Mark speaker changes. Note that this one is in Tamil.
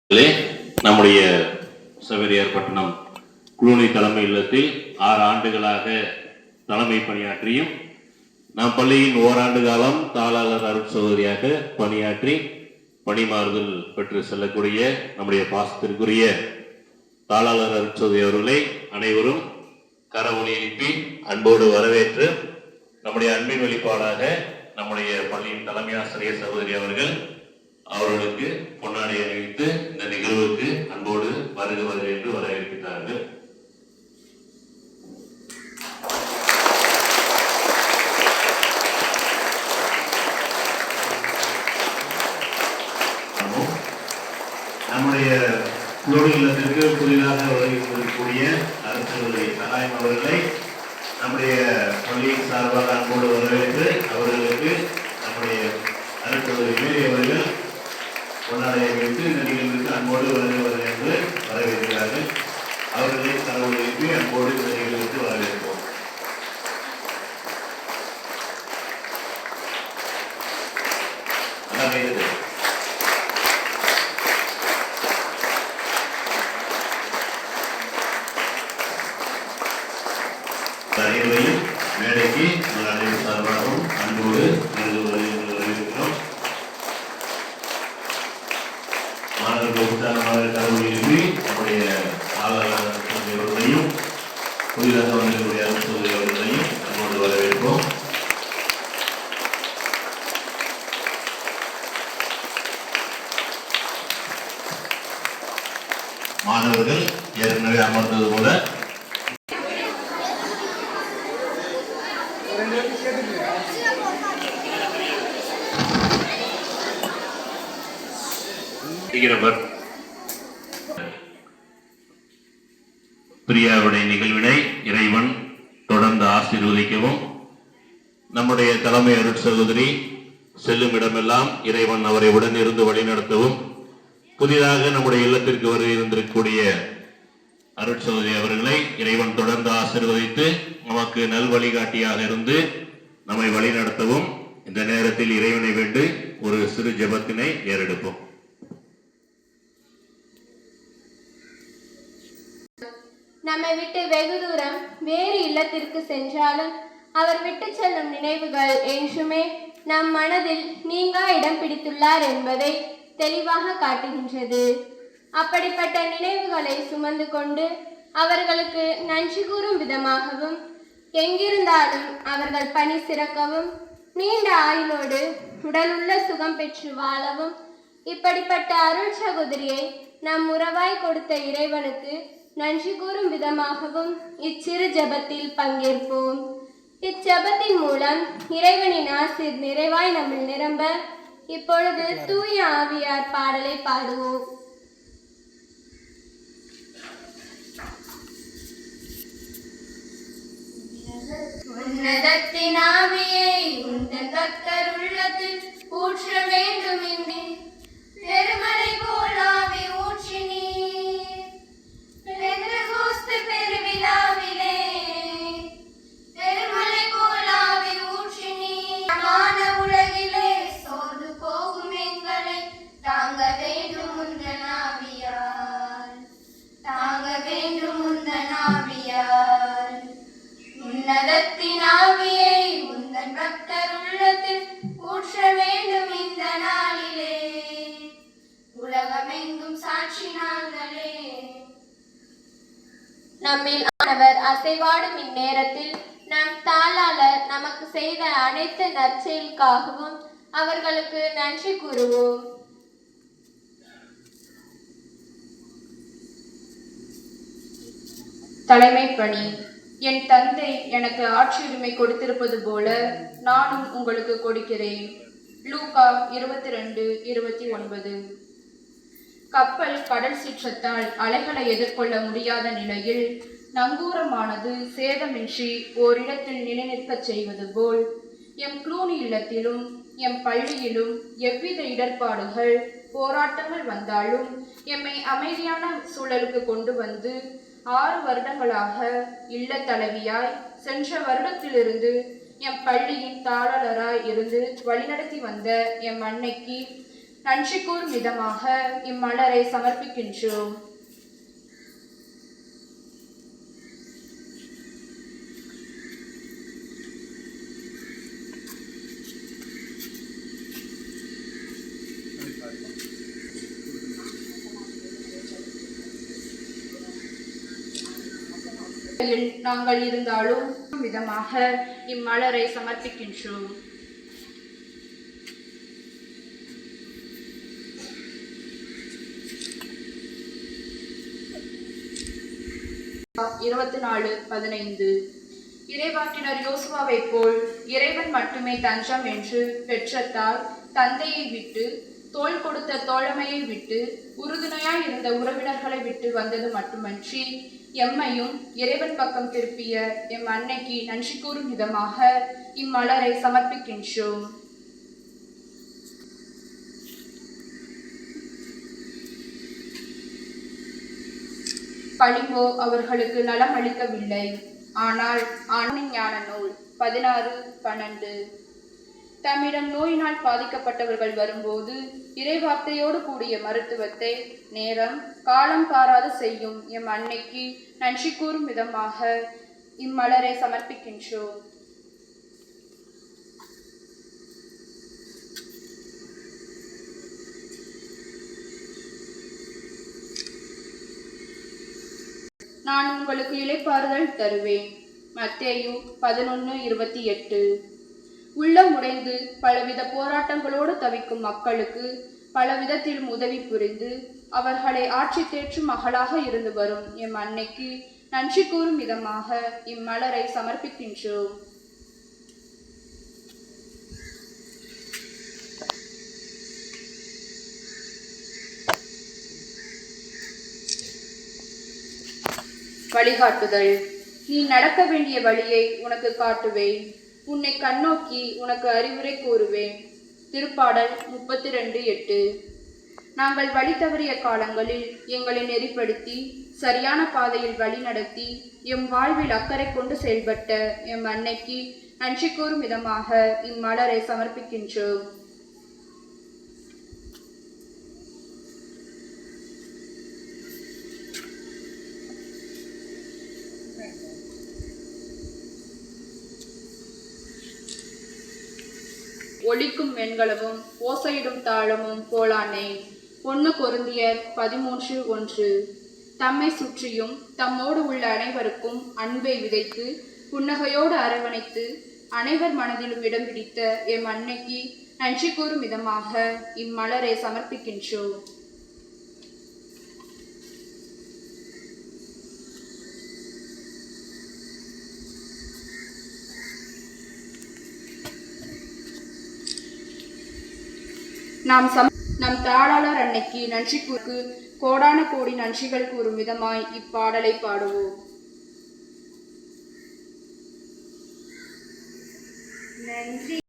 Speaker 1: நம்முடைய சவேரியார் பட்டணம் குளூனி தலைமை இல்லத்தில் 6 ஆண்டுகளாக தலைமை பணியாற்றியும் நம் பள்ளியின் ஓராண்டு காலம் தாளாளர் அருட்சகோதரியாக பணியாற்றி பணிமாறுதல் பெற்று செல்லக்கூடிய நம்முடைய பாசத்திற்குரிய தாளாளர் அருட்சகோதரி அவர்களை அனைவரும் கரவொலி எழுப்பி அன்போடு வரவேற்று நம்முடைய அன்பின் வெளிப்பாடாக நம்முடைய பள்ளியின் தலைமை ஆசிரியர் சகோதரி அவர்களுக்கு பொன்னாடை அணிவித்து இந்த நிகழ்வுக்கு அன்போடு வருக வருக என்று வரவேற்கிறார்கள். நம்முடைய குளூனி இல்லத்திற்கு புதிதாக வருகக்கூடிய அரசு சகாயம் அவர்களை நம்முடைய பள்ளியின் சார்பாக அன்போடு வரவேற்று அவர்களுக்கு நம்முடைய அரசு மேரி அவர்கள் பொன்னாடையை வைத்து இந்த நிகழ்வுக்கு அன்போடு வருக என்று வரவேற்கிறார்கள். அவர்களை கடவுளை எழுப்பி அன்போடு இந்த நிகழ்வுக்கு வரவேற்போம். அனைவரையும் மேடைக்கு அனைவரும் சார்பாகவும் அன்போடு வரவேற்கிறோம். மாணவர்கள் உற்சாகமாக கடவுள் எழுப்பி நம்முடைய ஆளுநர்களையும் புதிதாக வந்திருக்கக்கூடிய அரசுகளையும் அன்போடு வரவேற்போம். மாணவர்கள் ஏற்கனவே அமர்ந்தது போல பிரியாவுடைய நிகழ்வினை இறைவன் தொடர்ந்து ஆசீர்வதிக்கவும், நம்முடைய தலைமை அருட்சகோதரி செல்லும் இடமெல்லாம் இறைவன் அவரை உடனிருந்து வழிநடத்தவும், புதிதாக நம்முடைய இல்லத்திற்கு வர இருந்திருக்கக்கூடிய அருட்சகோதரி அவர்களை இறைவன் தொடர்ந்து ஆசீர்வதித்து நமக்கு நல் வழிகாட்டியாக இருந்து நம்மை வழிநடத்தவும் இந்த நேரத்தில் இறைவனை வேண்டு ஒரு சிறு ஜெபத்தினை ஏறெடுப்போம்.
Speaker 2: நம்மை விட்டு வெகு தூரம் வேறு இல்லத்திற்கு சென்றாலும் அவர் விட்டு செல்லும் நினைவுகள் என்றுமே நம் மனதில் நீங்கா இடம் பிடித்துள்ளார் என்பதை தெளிவாக காட்டுகின்றது. அப்படிப்பட்ட நினைவுகளை சுமந்து கொண்டு அவர்களுக்கு நன்றி கூறும் விதமாகவும், எங்கிருந்தாலும் அவர்கள் பணி சிறக்கவும், நீண்ட ஆயுளோடு உடலுள்ள சுகம் பெற்று வாழவும் இப்படிப்பட்ட அருள் சகோதரியை நம் உறவாய் கொடுத்த இறைவனுக்கு நன்றி கூறும் விதமாகவும் இச்சிறு ஜெபத்தில் பங்கேற்போம். இச்செபத்தின் மூலம் இறைவனின் ஆசீர் நிறைவாய் நம்மில் நிரம்ப இப்பொழுது தூய ஆவியார் பாடலை பாடுவோம். உன்னதத்தின் ஆவியை உந்தன் கர்த்தர் உள்ளத்தில் ஊற்ற வேண்டும் என்றே பெருமழை போல் ஆவி ஊற்றினீர். பெருவிழாவிலே பெருமழை போல் ஆவி ஊற்றினீர். மான உலகிலே சோர்ந்து போகும் எங்களை தாங்க வேண்டும் உந்தன் ஆவியார், தாங்க வேண்டும் உந்தன் ஆவியார். உன்னதத்தின் ஆவியை உந்தன் பக்தர் உள்ளத்தில் ஊற்ற வேண்டும் இந்த நாளிலே, உலகமெங்கும் சாட்சி நாங்களே. நம்மில் ஆனவர் அசைவாடும் இந்நேரத்தில் நம் தாளாளர் நமக்கு செய்த அனைத்து நற்செயலுக்காகவும் அவர்களுக்கு நன்றி கூறுவோம்.
Speaker 3: தலைமை பணி. என் தந்தை எனக்கு ஆட்சியுரிமை கொடுத்திருப்பது போல நானும் உங்களுக்கு கொடுக்கிறேன். லூக்கா 22:29. கப்பல் கடல் சீற்றத்தால் அலைகளை எதிர்கொள்ள முடியாத நிலையில் நங்கூரமானது சேதமின்றி ஓரிடத்தில் நிலைநிற்கச் செய்வது போல் எம் குளூனி இல்லத்திலும் எம் பள்ளியிலும் எவ்வித இடர்பாடுகள் போராட்டங்கள் வந்தாலும் எம்மை அமைதியான சூழலுக்கு கொண்டு வந்து 6 வருடங்களாக இல்ல தலைவியாய், சென்ற வருடத்திலிருந்து எம் பள்ளியின் தாளராய் இருந்து வழிநடத்தி வந்த எம் அன்னைக்கு நன்றி கூறும் விதமாக இம்மலரை சமர்ப்பிக்கின்றோம். நாங்கள் இருந்தாலும் விதமாக இம்மலரை சமர்ப்பிக்கின்றோம். இருபத்தி 4:15 இறைவாக்கினர் யோசுவாவை போல் இறைவன் மட்டுமே தஞ்சம் என்று பெற்றத்தால் தந்தையை விட்டு, தோள் கொடுத்த தோழமையை விட்டு, உறுதுணையாய் இருந்த உறவினர்களை விட்டு வந்தது மட்டுமன்றி எம்மையும் இறைவன் பக்கம் திருப்பிய எம் அன்னைக்கு நன்றி கூறும் விதமாக இம்மலரை சமர்ப்பிக்கின்றோம். பளிங்கோ அவர்களுக்கு நலம் அளிக்கவில்லை. ஆனால் ஞான நூல் 16:12 தம்மிடம் நோயினால் பாதிக்கப்பட்டவர்கள் வரும்போது இறைவார்த்தையோடு கூடிய மருத்துவத்தை நேரம் காலம் பாராது செய்யும் எம் அன்னைக்கு நன்றி கூறும் விதமாக இம்மலரை சமர்ப்பிக்கின்றோம். நான் உங்களுக்கு இளைப்பாறுதல் தருவேன். மத்தேயு 11:28 உள்ளம் உடைந்து பலவித போராட்டங்களோடு தவிக்கும் மக்களுக்கு பலவிதத்திலும் உதவி புரிந்து அவர்களை ஆட்சி தேற்றும் மகளாக இருந்து வரும் எம் அன்னைக்கு நன்றி கூறும் விதமாக இம்மலரை சமர்ப்பிக்கின்றோம். வழிகாட்டுதல். நீ நடக்க வேண்டிய வழியை உனக்கு காட்டுவேன், உன்னை கண்ணோக்கி உனக்கு அறிவுரை கூறுவேன். திருப்பாடல் 32:8 நாங்கள் வழி தவறிய காலங்களில் எங்களை நெறிப்படுத்தி சரியான பாதையில் வழி நடத்தி எம் வாழ்வில் அக்கறை கொண்டு செயல்பட்ட எம் அன்னைக்கு நன்றி கூறும் விதமாக இம்மலரை சமர்ப்பிக்கின்றோம். ஒலிக்கும் வெண்கலமும் ஓசையிடும் தாளமும் போலானே. 1 கொரிந்தியர் 13:1 தம்மை சுற்றியும் தம்மோடு உள்ள அனைவருக்கும் அன்பை விதைத்து புன்னகையோடு அரவணைத்து அனைவர் மனதிலும் இடம் பிடித்த எம் அன்னைக்கு நன்றி கூறும் விதமாக இம்மலரை சமர்ப்பிக்கின்றோம். நம் தாளாளர் அன்னைக்கு நன்றி கூறு கோடான கோடி நன்றிகள் கூறும் விதமாய் இப்பாடலை பாடுவோம். நன்றி.